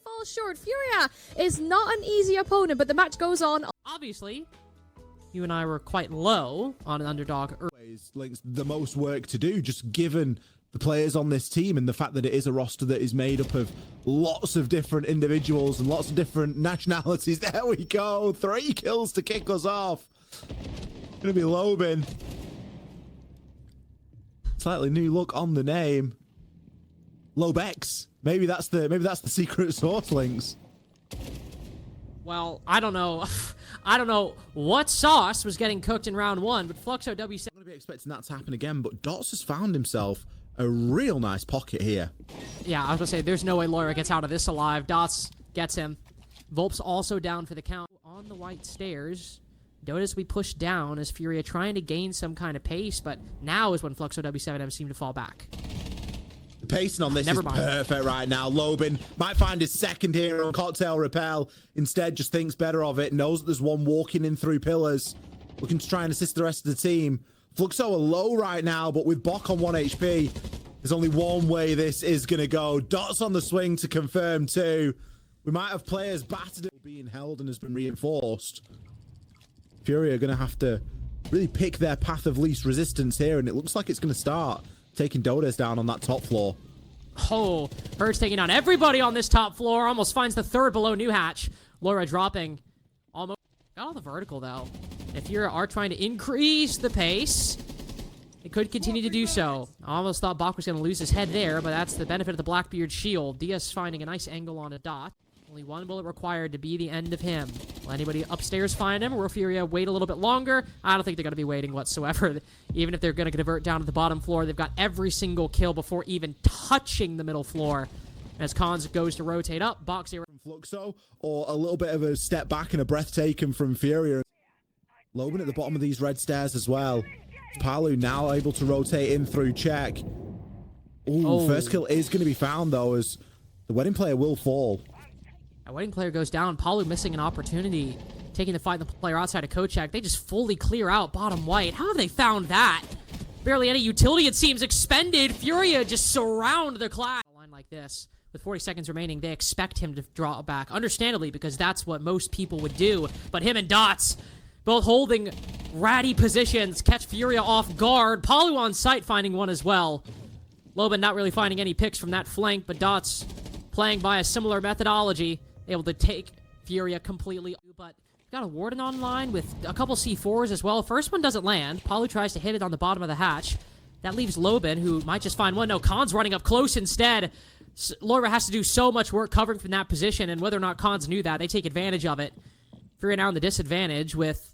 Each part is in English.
falls short. Furia is not an easy opponent, but the match goes on. Obviously, you and I were quite low on an underdog. Like the most work to do, just given the players on this team and the fact that it is a roster that is made up of lots of different individuals and lots of different nationalities. There we go. 3 kills to kick us off. Gonna be Lobin. Slightly new look on the name. Lobex. Maybe that's the secret source links. Well, I don't know. I don't know what sauce was getting cooked in round 1, but Fluxo W7M. I'm gonna be expecting that to happen again, but Dots has found himself a real nice pocket here. Yeah, I was gonna say, there's no way Loira gets out of this alive. Dots gets him. Volp's also down for the count. On the white stairs, Dotas we push down as Furia trying to gain some kind of pace, but now is when Fluxo W7M seem to fall back. The pacing on this is perfect right now. Lobin might find his second here on Cocktail Repel. Instead, just thinks better of it. Knows that there's one walking in through pillars. Looking to try and assist the rest of the team. Fluxo are low right now, but with Bok on 1 HP, there's only one way this is going to go. Dots on the swing to confirm too. We might have players battered being held and has been reinforced. Furia are going to have to really pick their path of least resistance here, and it looks like it's going to start taking Dodas down on that top floor. Oh, Herd's taking down everybody on this top floor. Almost finds the 3rd below New Hatch. Loira dropping. Almost got all the vertical, though. If you are trying to increase the pace, it could continue to do so. I almost thought Bok was going to lose his head there, but that's the benefit of the Blackbeard shield. Diaz finding a nice angle on a dot. Only 1 bullet required to be the end of him. Will anybody upstairs find him, or will Furia wait a little bit longer? I don't think they're going to be waiting whatsoever. Even if they're going to divert down to the bottom floor, they've got every single kill before even touching the middle floor. As Cons goes to rotate up, Box 0 from Fluxo, or a little bit of a step back and a breath taken from Furia. Lobin at the bottom of these red stairs as well. Palu now able to rotate in through check. Ooh, first kill is going to be found, though, as the wedding player will fall. A wedding player goes down. Palu missing an opportunity, taking the fight. The player outside of Kochak. They just fully clear out bottom white. How have they found that? Barely any utility, it seems, expended. Furia just surround the class. A line like this, with 40 seconds remaining, they expect him to draw back. Understandably, because that's what most people would do. But him and Dots, both holding ratty positions, catch Furia off guard. Palu on site finding one as well. Lobin not really finding any picks from that flank, but Dots playing by a similar methodology, able to take Furia completely. But got a Warden online with a couple C4s as well. First one doesn't land. Palu tries to hit it on the bottom of the hatch. That leaves Lobin, who might just find one. No, Khan's running up close instead. Loira has to do so much work covering from that position, and whether or not Khans knew that, they take advantage of it. Furia now in the disadvantage with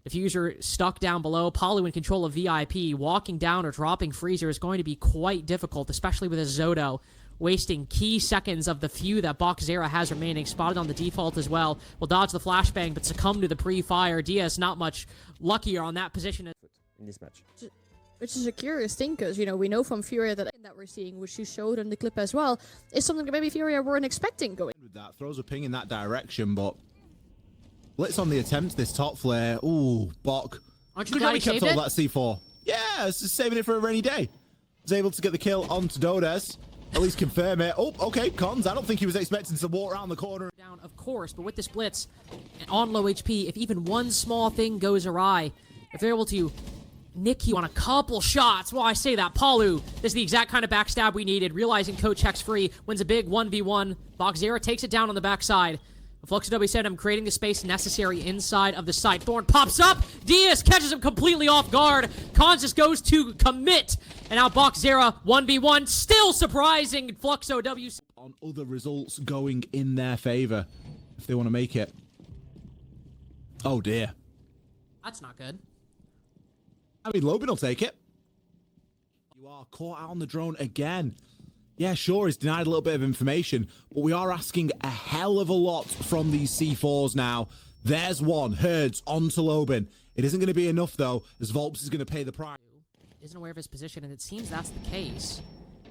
Diffuser stuck down below. Palu in control of VIP. Walking down or dropping Freezer is going to be quite difficult, especially with a Zodo wasting key seconds of the few that Boxzera has remaining. Spotted on the default as well. Will dodge the flashbang, but succumb to the pre-fire. Diaz not much luckier on that position in this match. Which is a curious thing, because, you know, we know from Furia that we're seeing, which you showed in the clip as well, is something that maybe Furia weren't expecting going. With that, throws a ping in that direction, but Blitz on the attempt, this top flare. Ooh, Bok. Aren't you Could glad have he kept saved all it? that C4. Yeah, it's just saving it for a rainy day. Was able to get the kill onto Dodes. At least confirm it. Oh, okay, Cons. I don't think he was expecting to walk around the corner. Down, of course, but with this Blitz, on low HP, if even one small thing goes awry, if they're able to nick you on a couple shots, well, I say that, Palu, this is the exact kind of backstab we needed. Realizing Coach checks free, wins a big 1v1. Boxzera takes it down on the backside. Fluxo W7M creating the space necessary inside of the site. Thorn pops up. Diaz catches him completely off guard. Cons just goes to commit. And now Boxzera 1v1. Still surprising Fluxo W7M. On other results going in their favor, if they want to make it. Oh, dear. That's not good. I mean, Lobin will take it. You are caught out on the drone again. Yeah, sure, he's denied a little bit of information, but we are asking a hell of a lot from these C4s now. There's one. Herds onto Lobin. It isn't going to be enough, though, as Volps is going to pay the price. Isn't aware of his position, and it seems that's the case.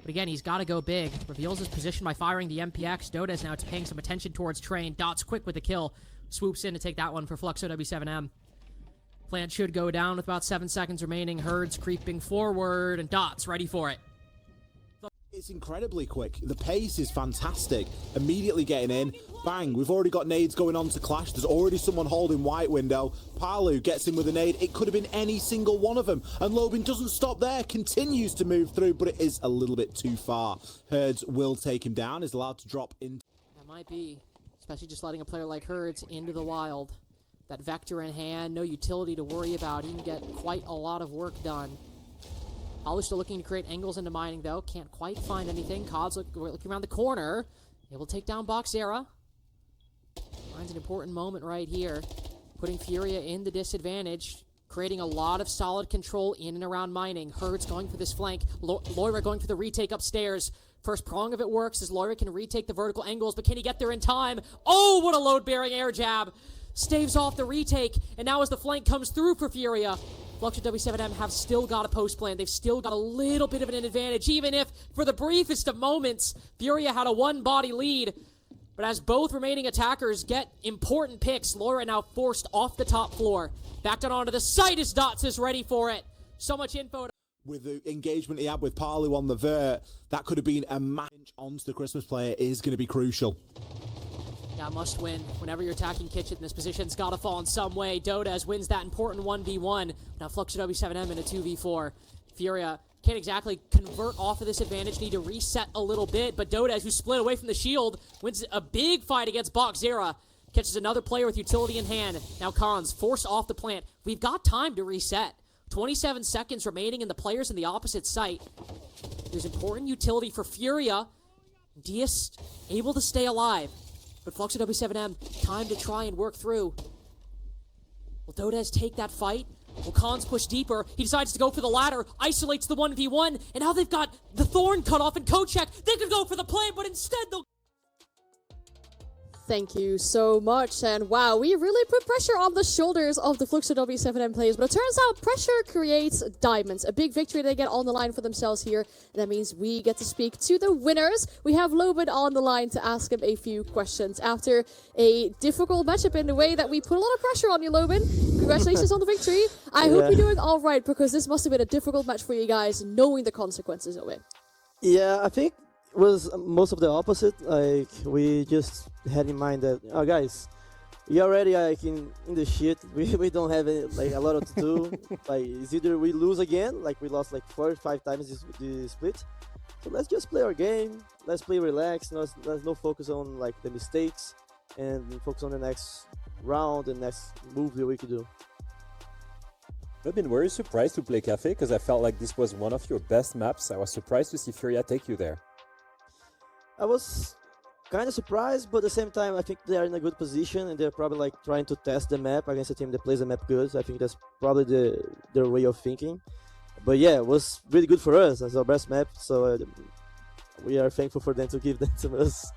But again, he's got to go big. Reveals his position by firing the MPX. Doda's now paying some attention towards Train. Dots quick with the kill. Swoops in to take that one for Fluxo W7M. Plant should go down with about 7 seconds remaining. Herds creeping forward, and Dots ready for it. It's incredibly quick. The pace is fantastic. Immediately getting in. Bang. We've already got nades going on to clash. There's already someone holding white window. Palu gets in with a nade. It could have been any single one of them. And Lobin doesn't stop there. Continues to move through, but it is a little bit too far. Herds will take him down. Is allowed to drop in. That might be, especially just letting a player like Herds into the wild. That vector in hand, no utility to worry about. He can get quite a lot of work done. Palu still looking to create angles into mining, though. Can't quite find anything. Cod's looking around the corner. Able to take down Boxera. Finds an important moment right here. Putting Furia in the disadvantage. Creating a lot of solid control in and around mining. Herds going for this flank. Loira going for the retake upstairs. First prong of it works as Loira can retake the vertical angles, but can he get there in time? Oh, what a load-bearing air jab. Staves off the retake, and now as the flank comes through for Furia, Fluxo W7M have still got a post plan. They've still got a little bit of an advantage, even if, for the briefest of moments, Furia had a one-body lead. But as both remaining attackers get important picks, Loira now forced off the top floor. Back down onto the site as Dots is ready for it. So much info. With the engagement he had with Palu on the vert, that could have been a match onto the Christmas player is going to be crucial. Yeah, must win. Whenever you're attacking Kitchen, this position's got to fall in some way. Dodaz wins that important 1v1. Now Fluxo W7M in a 2v4. Furia can't exactly convert off of this advantage, need to reset a little bit, but Dodaz, who split away from the shield, wins a big fight against Boxera. Catches another player with utility in hand. Now Cons forced off the plant. We've got time to reset. 27 seconds remaining in the players in the opposite site. There's important utility for Furia. Diaz able to stay alive. But Fluxo W7M, time to try and work through. Will Dodaz take that fight? Will Cons push deeper? He decides to go for the ladder, isolates the 1v1, and now they've got the Thorn cut off and Kochek. They could go for the play, but instead they'll... Thank you so much, and wow, we really put pressure on the shoulders of the Fluxo W7M players, but it turns out pressure creates diamonds. A big victory they get on the line for themselves here, and that means we get to speak to the winners. We have Lobin on the line to ask him a few questions. After a difficult matchup in the way that we put a lot of pressure on you, Lobin, congratulations on the victory. I hope you're doing all right, because this must have been a difficult match for you guys, knowing the consequences of it. Yeah, I think it was most of the opposite. Like, we just had in mind that, oh guys, we already like in the shit. We don't have any, like a lot to do. Like, it's either we lose again, like we lost like 4 or 5 times this split. So let's just play our game. Let's play relaxed. Let's no focus on like the mistakes, and focus on the next round and next move that we could do. I've been very surprised to play Cafe because I felt like this was one of your best maps. I was surprised to see Furia take you there. I was kind of surprised, but at the same time, I think they are in a good position, and they're probably like trying to test the map against a team that plays the map good. I think that's probably their way of thinking. But yeah, it was really good for us as our best map, so we are thankful for them to give that to us.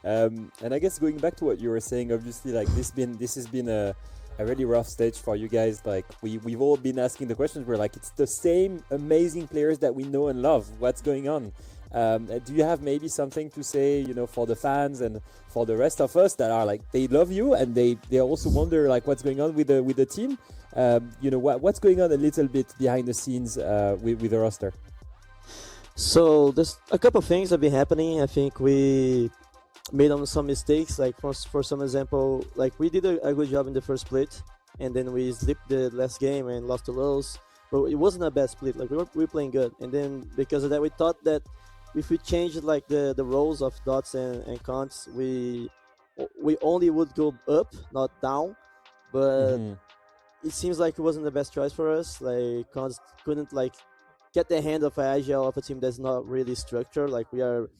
And I guess going back to what you were saying, obviously, like this has been a really rough stage for you guys. Like we've all been asking the questions. We're like, it's the same amazing players that we know and love. What's going on? Do you have maybe something to say, you know, for the fans and for the rest of us that are like, they love you and they also wonder like what's going on with the team? You know, what's going on a little bit behind the scenes with the roster? So there's a couple of things that have been happening. I think we made some mistakes. Like for some example, like we did a good job in the first split, and then we slipped the last game and lost to Lowe's. But it wasn't a bad split. Like we were playing good, and then because of that, we thought that if we changed like the roles of Dots and Cons, we only would go up, not down. But it seems like it wasn't the best choice for us. Like Cons couldn't like get the hand of Agile of a team that's not really structured. Like we are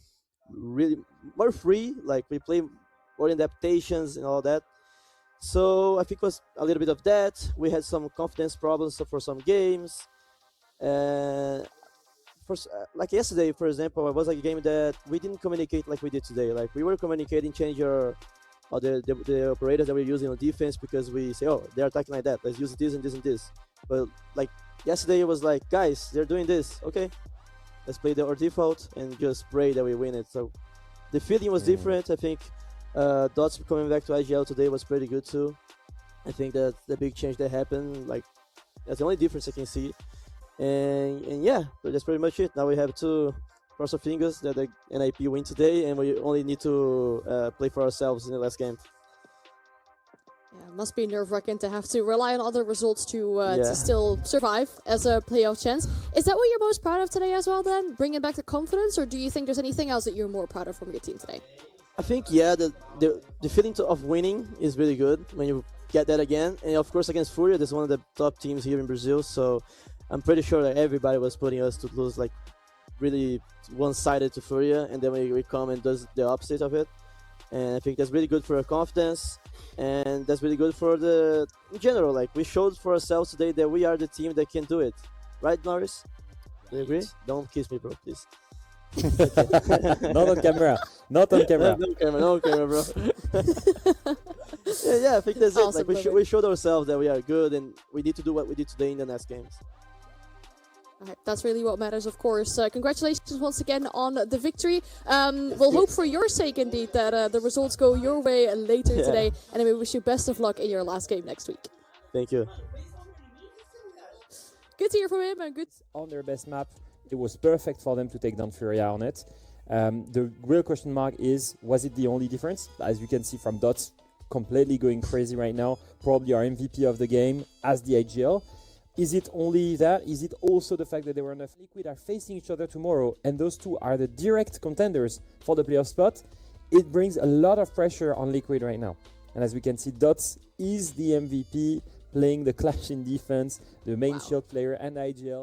really more free. Like we play more adaptations and all that. So I think it was a little bit of that. We had some confidence problems for some games. Like yesterday, for example, it was like a game that we didn't communicate like we did today. Like we were communicating, change the operators that we're using on defense, because we say, oh, they're attacking like that. Let's use this and this and this. But like yesterday, it was like, guys, they're doing this. Okay, let's play our default and just pray that we win it. So the feeling was different. I think Dots coming back to IGL today was pretty good too. I think that the big change that happened, like that's the only difference I can see. and yeah, so that's pretty much it. Now we have to cross our fingers that the NIP win today, and we only need to play for ourselves in the last game. Yeah, it must be nerve-wracking to have to rely on other results to Yeah. still survive as a playoff chance. Is that what you're most proud of today as well then? Bringing back the confidence, or do you think there's anything else that you're more proud of from your team today? I think, yeah, the feeling of winning is really good when you get that again. And of course, against Furia, that's one of the top teams here in Brazil. So I'm pretty sure that everybody was putting us to lose like really one-sided to Furia. And then we come and does the opposite of it. And I think that's really good for our confidence. And that's really good for in general, like we showed for ourselves today that we are the team that can do it. Right, Norris? Do you agree? Don't kiss me, bro, please. Not on camera. Not on camera. No camera, bro. yeah, I think that's it. Awesome, Like we showed ourselves that we are good, and we need to do what we did today in the next games. All right, that's really what matters, of course. Congratulations once again on the victory. We'll hope for your sake, indeed, that the results go your way later Yeah. today. And we wish you best of luck in your last game next week. Thank you. Good to hear from him, and good. On their best map, it was perfect for them to take down Furia on it. The real question mark is, was it the only difference? As you can see from Dots, completely going crazy right now. Probably our MVP of the game as the IGL. Is it only that? Is it also the fact that they were enough? Liquid are facing each other tomorrow, and those two are the direct contenders for the playoff spot. It brings a lot of pressure on Liquid right now. And as we can see, Dots is the MVP, playing the Clash in defense, the main shield player and IGL.